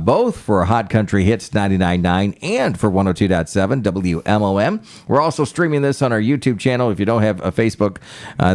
both for Hot Country Hits 99.9 and for 102.7 WMOM. We're also streaming this on our YouTube channel if you don't have a Facebook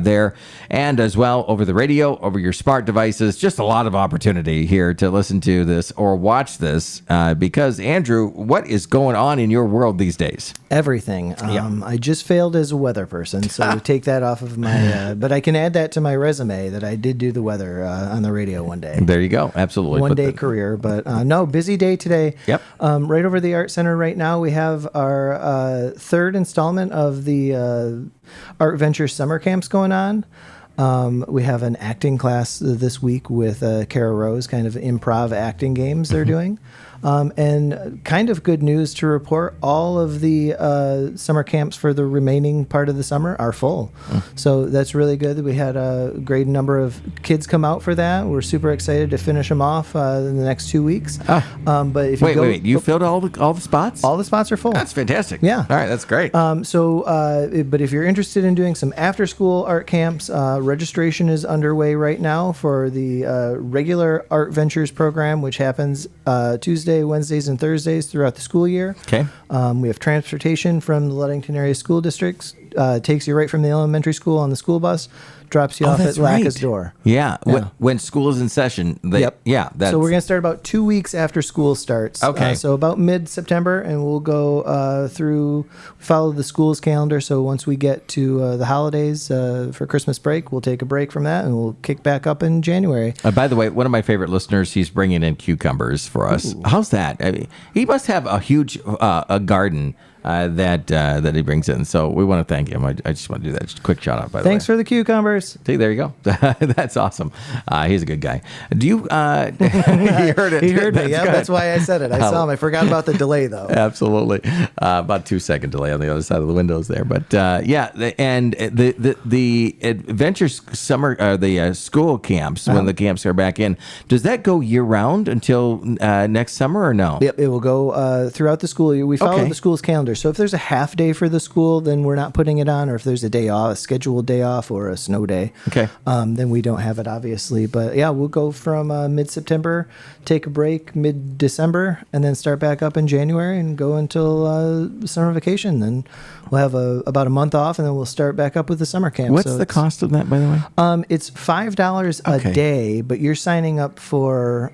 there, and as well over the radio, over your smart devices. Just a lot of opportunity here to listen to this or watch this because, Andrew, what is going on in your world these days? Everything. I just failed as a weather person, so take that off of my... but I can add that to my resume that I did do the weather on the radio one day. There you go. Absolutely. One-day career. But no, busy day today. Yep. Right over the Art Center right now, we have our third installment of the Art Venture Summer Camps going on. We have an acting class this week with Kara Rose, kind of improv acting games they're doing. And kind of good news to report, all of the summer camps for the remaining part of the summer are full. So that's really good. We had a great number of kids come out for that. We're super excited to finish them off in the next 2 weeks. But if you wait, you filled all the spots? All the spots are full. That's fantastic. Yeah. All right, that's great. But if you're interested in doing some after-school art camps, registration is underway right now for the regular Art Ventures program, which happens Tuesday, Wednesdays, and Thursdays throughout the school year. Okay. We have transportation from the Ludington Area School Districts. Takes you right from the elementary school on the school bus, drops you off at Lacka's door. Yeah. When school is in session. Yep. Yeah. So we're going to start about 2 weeks after school starts. Okay. So about mid-September, and we'll go follow the school's calendar. So once we get to the holidays for Christmas break, we'll take a break from that, and we'll kick back up in January. By the way, one of my favorite listeners, he's bringing in cucumbers for us. Ooh. How's that? I mean, he must have a huge a garden that he brings in. So we want to thank him. I just want to do that. Just a quick shout out, by the way. Thanks for the cucumbers. See, there you go. That's awesome. He's a good guy. Do you... he heard it. He heard me. Yeah, that's why I said it. I saw him. I forgot about the delay, though. Absolutely. About 2-second delay on the other side of the windows there. But and the Adventure Summer, the school camps, when the camps are back in, does that go year-round until next summer or no? Yep, it will go throughout the school year. We follow the school's calendar. So if there's a half day for the school, then we're not putting it on, or if there's a day off, a scheduled day off, or a snow day, then we don't have it, obviously. But yeah, we'll go from mid-September, take a break mid-December, and then start back up in January and go until summer vacation. Then we'll have about a month off, and then we'll start back up with the summer camp. What's the cost of that, by the way? It's $5 a day, but you're signing up for...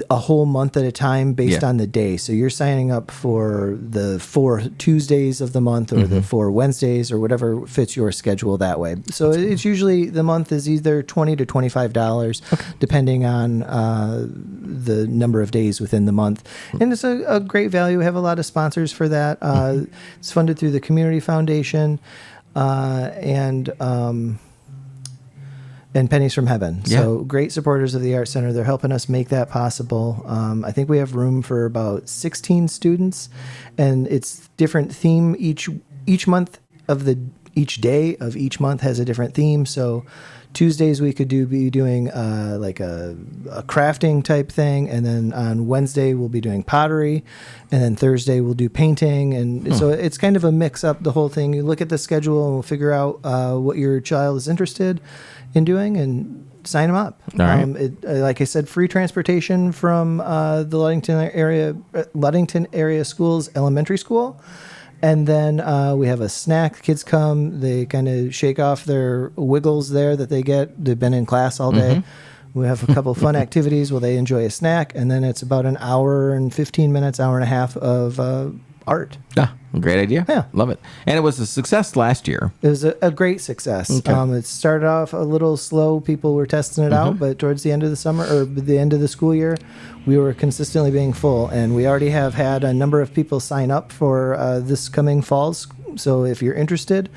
a whole month at a time based on the day. So you're signing up for the 4 Tuesdays of the month or the 4 Wednesdays or whatever fits your schedule that way. So it's usually the month is either $20 to $25, depending on the number of days within the month. And it's a great value. We have a lot of sponsors for that. It's funded through the Community Foundation and Pennies from Heaven. So great supporters of the Art Center. They're helping us make that possible. I think we have room for about 16 students, and it's different theme each month of each day of each month has a different theme. So Tuesdays we could be doing like a crafting type thing, and then on Wednesday we'll be doing pottery, and then Thursday we'll do painting, and so it's kind of a mix up the whole thing. You look at the schedule and we'll figure out what your child is interested in doing and sign them up. All right. Like I said, free transportation from the Ludington area schools elementary school. And then we have a snack. Kids come, they kind of shake off their wiggles there that they get. They've been in class all day. We have a couple of fun activities where they enjoy a snack, and then it's about an hour and 15 minutes, hour and a half of art. Great idea. Yeah. Love it. And it was a success last year. It was a great success. Okay. It started off a little slow. People were testing it out, but towards the end of the summer or the end of the school year, we were consistently being full. And we already have had a number of people sign up for this coming falls. So if you're interested,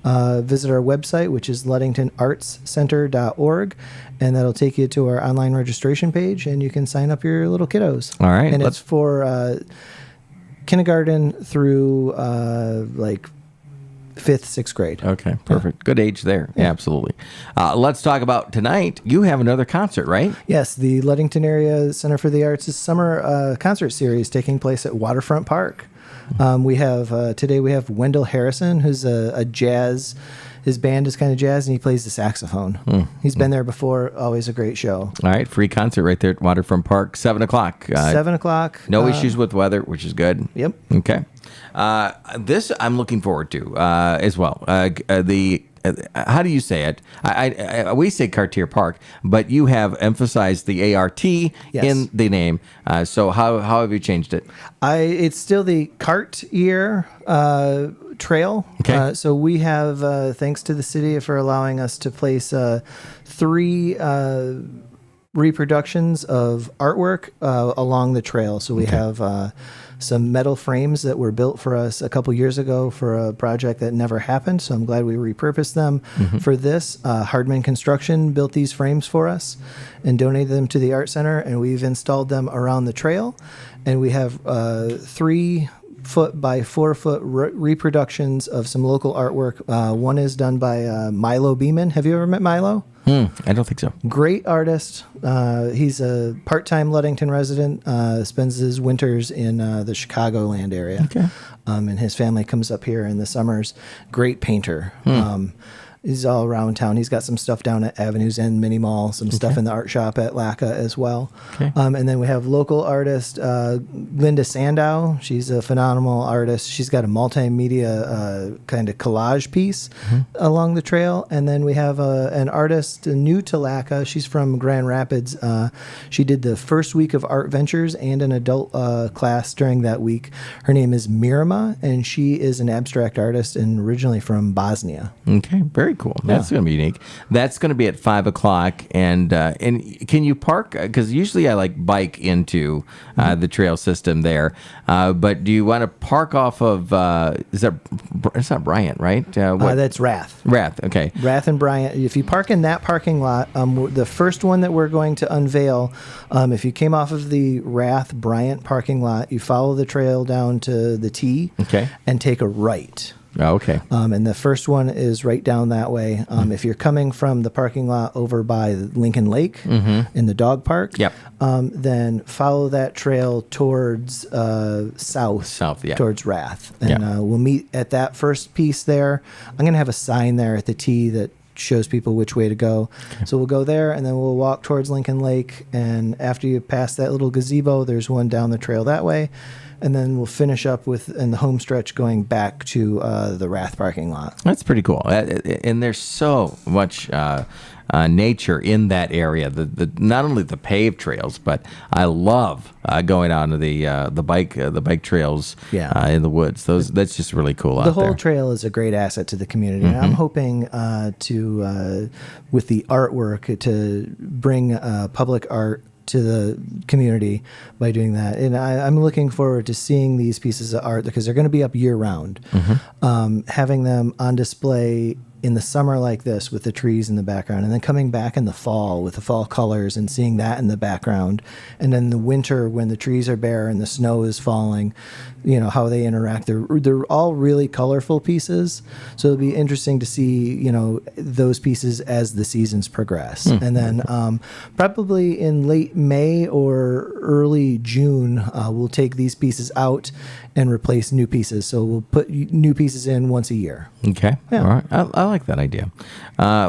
visit our website, which is ludingtonartscenter.org, and that'll take you to our online registration page, and you can sign up your little kiddos. All right. And it's for... kindergarten through like 5th, 6th grade. Okay, perfect. Yeah. Good age there. Yeah. Absolutely. Let's talk about tonight. You have another concert, right? Yes, the Ludington Area Center for the Arts' summer concert series taking place at Waterfront Park. We have today we have Wendell Harrison, who's a jazz His band is kind of jazz, and he plays the saxophone. He's been there before. Always a great show. All right, free concert right there at Waterfront Park, 7 o'clock. 7 o'clock. No issues with weather, which is good. Yep. Okay. This I'm looking forward to as well. How do you say it? We say cARTier Park, but you have emphasized the ART in the name. So how have you changed it? It's still the cARTier trail. Okay. So we have, thanks to the city for allowing us to place 3 reproductions of artwork along the trail. So we have some metal frames that were built for us a couple years ago for a project that never happened. So I'm glad we repurposed them for this. Hardman Construction built these frames for us and donated them to the Art Center, and we've installed them around the trail. And we have 3-foot by 4-foot reproductions of some local artwork. One is done by Milo Beeman. Have you ever met Milo? I don't think so. Great artist. He's a part-time Ludington resident, spends his winters in the Chicagoland area. Okay. And his family comes up here in the summers. Great painter. He's all around town. He's got some stuff down at Avenues End Mini Mall, some stuff in the art shop at LACA as well. Okay. And then we have local artist Linda Sandow. She's a phenomenal artist. She's got a multimedia kind of collage piece along the trail. And then we have an artist new to LACA. She's from Grand Rapids. She did the first week of Art Ventures and an adult class during that week. Her name is Mirama, and she is an abstract artist and originally from Bosnia. Okay, very cool. That's going to be unique. That's going to be at 5 o'clock. And can you park? Because usually I bike into the trail system there. But do you want to park off of? It's not Bryant, right? That's Rath. Rath. Okay. Rath and Bryant. If you park in that parking lot, the first one that we're going to unveil, if you came off of the Rath Bryant parking lot, you follow the trail down to the T, and take a right. Oh, okay. And the first one is right down that way. If you're coming from the parking lot over by Lincoln Lake in the dog park, then follow that trail towards south, towards Rath. And we'll meet at that first piece there. I'm going to have a sign there at the T that shows people which way to go. So we'll go there, and then we'll walk towards Lincoln Lake. And after you pass that little gazebo, there's one down the trail that way. And then we'll finish up in the home stretch going back to the Rath parking lot. That's pretty cool. And there's so much nature in that area. Not only the paved trails, but I love going on to the bike trails in the woods. That's just really cool out there. The whole trail is a great asset to the community. And I'm hoping with the artwork, to bring public art to the community by doing that. And I'm looking forward to seeing these pieces of art because they're going to be up year round. Having them on display in the summer like this with the trees in the background, and then coming back in the fall with the fall colors and seeing that in the background, and then the winter when the trees are bare and the snow is falling, how they interact. They're all really colorful pieces, so it'll be interesting to see those pieces as the seasons progress. And then probably in late May or early June, we'll take these pieces out and replace new pieces. So we'll put new pieces in once a year. Okay. Yeah. All right. I like that idea.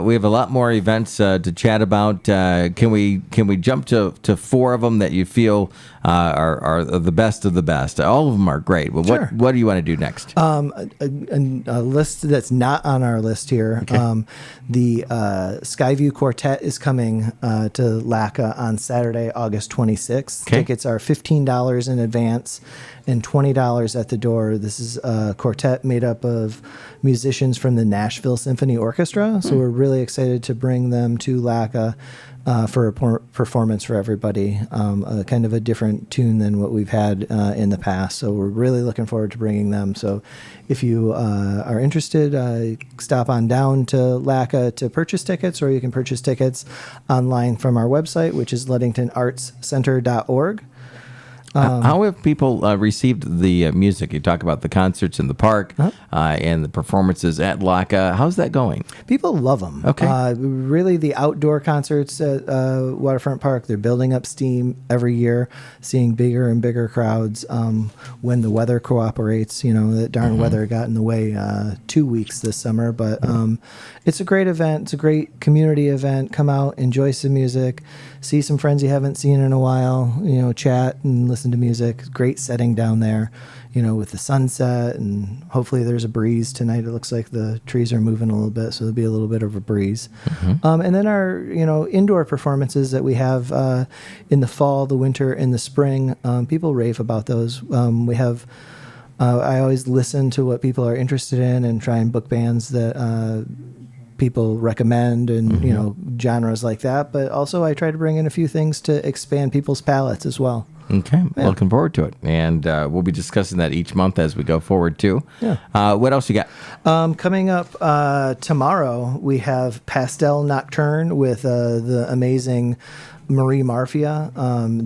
We have a lot more events to chat about. Can we jump to 4 of them that you feel are the best of the best? All of them are great. Well, sure. What do you want to do next? A list that's not on our list here. Okay. The Skyview Quartet is coming to LACA on Saturday, August 26th. Okay. Tickets are $15 in advance and $20 at the door. This is a quartet made up of musicians from the Nashville Symphony Orchestra. So we're really excited to bring them to LACA for a performance for everybody, kind of a different tune than what we've had in the past. So we're really looking forward to bringing them. So if you are interested, stop on down to LACA to purchase tickets, or you can purchase tickets online from our website, which is ludingtonartscenter.org. How have people received the music? You talk about the concerts in the park and the performances at LACA. How's that going? People love them. Okay. Really, the outdoor concerts at Waterfront Park, they're building up steam every year, seeing bigger and bigger crowds when the weather cooperates. That darn weather got in the way 2 weeks this summer. But it's a great event. It's a great community event. Come out, enjoy some music, see some friends you haven't seen in a while, chat and listen to music. Great setting down there, with the sunset, and hopefully there's a breeze tonight. It looks like the trees are moving a little bit, so there'll be a little bit of a breeze. And then our, indoor performances that we have in the fall, the winter, and the spring, people rave about those. We have, I always listen to what people are interested in and try and book bands that people recommend and, genres like that. But also I try to bring in a few things to expand people's palettes as well. Okay, looking forward to it. And we'll be discussing that each month as we go forward, too. Yeah. What else you got? Coming up tomorrow, we have Pastel Nocturne with the amazing Marie Marfia.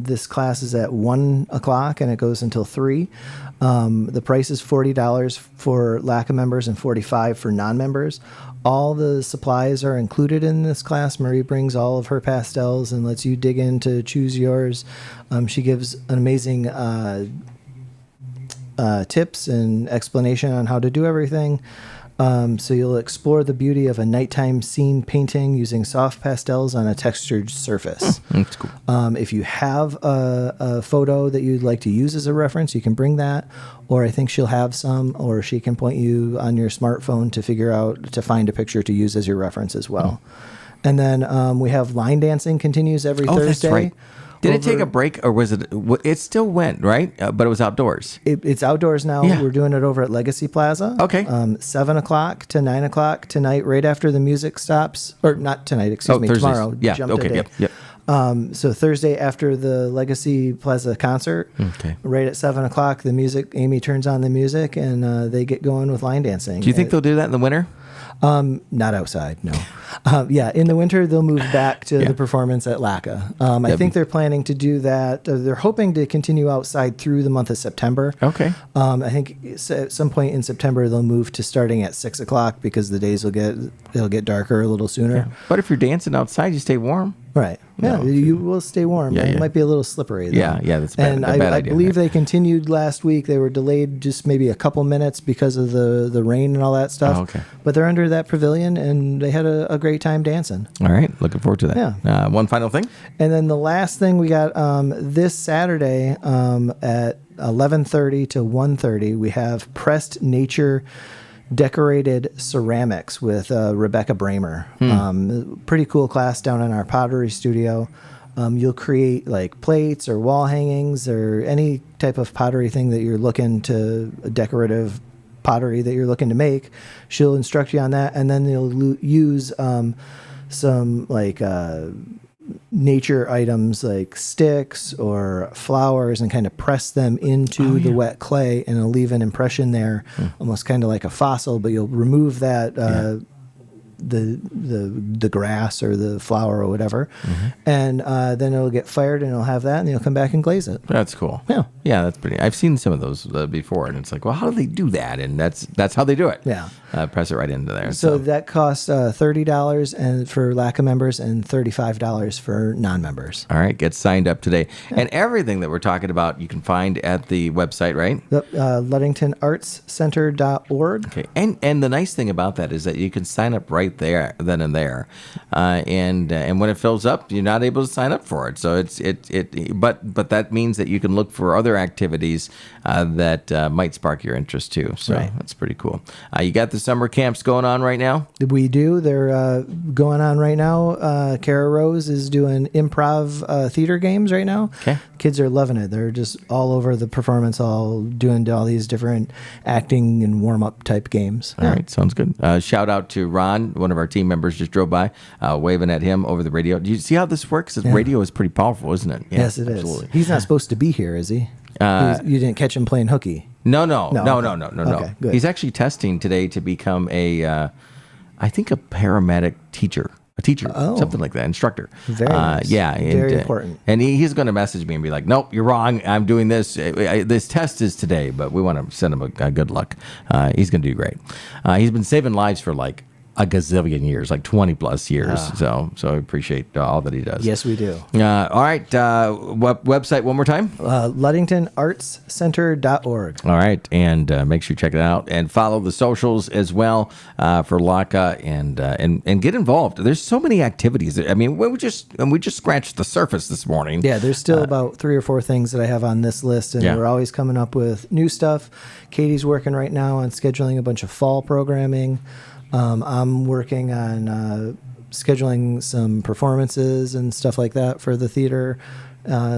This class is at 1 o'clock, and it goes until 3. The price is $40 for LACA members and $45 for non-members. All the supplies are included in this class. Marie brings all of her pastels and lets you dig in to choose yours. She gives an amazing tips and explanation on how to do everything. So you'll explore the beauty of a nighttime scene painting using soft pastels on a textured surface. That's cool. If you have a photo that you'd like to use as a reference, you can bring that. Or I think she'll have some, or she can point you on your smartphone to find a picture to use as your reference as well. And then we have line dancing continues every Thursday. That's right. Did it take a break, or was it? It still went, right? But it was outdoors. It's outdoors now. Yeah. We're doing it over at Legacy Plaza. Okay. 7 o'clock to 9 o'clock tonight, right after the music stops. Or not tonight, excuse me, Thursdays. tomorrow. Yeah. Jumped a Okay. day. Yep. So Thursday after the Legacy Plaza concert, right at 7 o'clock, Amy turns on the music, and they get going with line dancing. Do you think they'll do that in the winter? Not outside, no. In the winter, they'll move back to the performance at LACA. I think they're planning to do that. They're hoping to continue outside through the month of September. Okay. I think at some point in September, they'll move to starting at 6 o'clock because the days it'll get darker a little sooner. Yeah. But if you're dancing outside, you stay warm. Right. Yeah, you will stay warm. Yeah, It might be a little slippery, though. Yeah, that's bad. And a bad I idea. believe they continued last week. They were delayed just maybe a couple minutes because of the rain and all that stuff. Oh, okay. But they're under that pavilion, and they had a great time dancing. All right, looking forward to that. Yeah. One final thing. And then the last thing we got this Saturday at 11:30 to 1:30, we have Pressed Nature Decorated Ceramics with Rebecca Bramer. Pretty cool class down in our pottery studio. You'll create like plates or wall hangings or any type of pottery thing that you're looking to, decorative pottery that you're looking to make. She'll instruct you on that, and then they'll use some like nature items like sticks or flowers and kind of press them into the wet clay, and it'll leave an impression there, almost kind of like a fossil, but you'll remove that the grass or the flower or whatever, and then it'll get fired, and it'll have that, and you'll come back and glaze it. That's cool. Yeah, that's pretty. I've seen some of those before, and it's like, well, how do they do that? And that's how they do it. Yeah. Press it right into there. So that costs $30 and for LACA members and $35 for non-members. All right, get signed up today. And everything that we're talking about, you can find at the website, right? LudingtonArtsCenter.org. Okay, and the nice thing about that is that you can sign up right there, then and there, and when it fills up, you're not able to sign up for it. So but that means that you can look for other activities that might spark your interest too. So that's pretty cool. You got the summer camps going on right now? We do. They're going on right now. Kara Rose is doing improv theater games right now. Okay. Kids are loving it. They're just all over the performance hall doing all these different acting and warm-up type games. All right, sounds good. Shout out to Ron, one of our team members just drove by, waving at him over the radio. Do you see how this works? Radio is pretty powerful, isn't it? Yeah, yes, it absolutely. is. He's not supposed to be here, is he? You didn't catch him playing hooky? No. Okay, good. He's actually testing today to become I think a paramedic teacher. a teacher, something like that, instructor. Very nice. Yeah. Very important. And he's going to message me and be like, nope, you're wrong. I'm doing this. This test is today, but we want to send him a good luck. He's going to do great. He's been saving lives for like a gazillion years, like 20 plus years. So I appreciate all that he does. Yes, we do. All right. Website one more time. LudingtonArtsCenter.org. All right. And make sure you check it out and follow the socials as well for LACA and get involved. There's so many activities. I mean, we just scratched the surface this morning. Yeah, there's still about 3 or 4 things that I have on this list, and we're always coming up with new stuff. Katie's working right now on scheduling a bunch of fall programming. I'm working on scheduling some performances and stuff like that for the theater.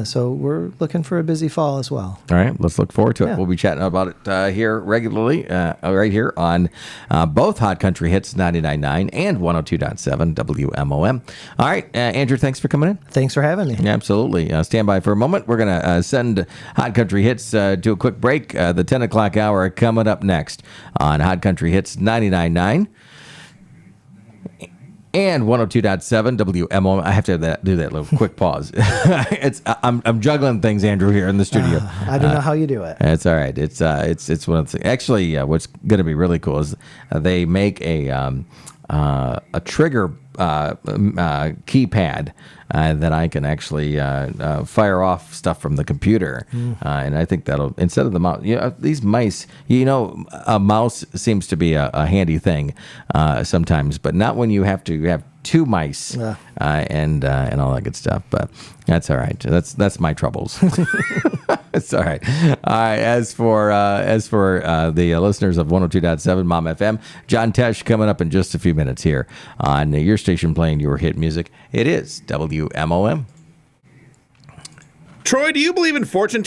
So we're looking for a busy fall as well. All right, let's look forward to it. Yeah. We'll be chatting about it here regularly, right here on both Hot Country Hits 99.9 and 102.7 WMOM. All right, Andrew, thanks for coming in. Thanks for having me. Yeah, absolutely. Stand by for a moment. We're going to send Hot Country Hits to a quick break. The 10 o'clock hour coming up next on Hot Country Hits 99.9. And 102.7 WMO. I have to do that little quick pause. I'm juggling things, Andrew, here in the studio. I don't know how you do it. It's all right. It's one of the things. Actually, what's going to be really cool is they make a trigger keypad that I can actually fire off stuff from the computer, and I think that'll, instead of the mouse, these mice, a mouse seems to be a handy thing sometimes, but not when you have to have 2 mice and all that good stuff. But that's all right. That's my troubles. It's all right. As for the listeners of 102.7 Mom FM, John Tesh coming up in just a few minutes here on your station playing your hit music. It is WMOM. Troy, do you believe in fortune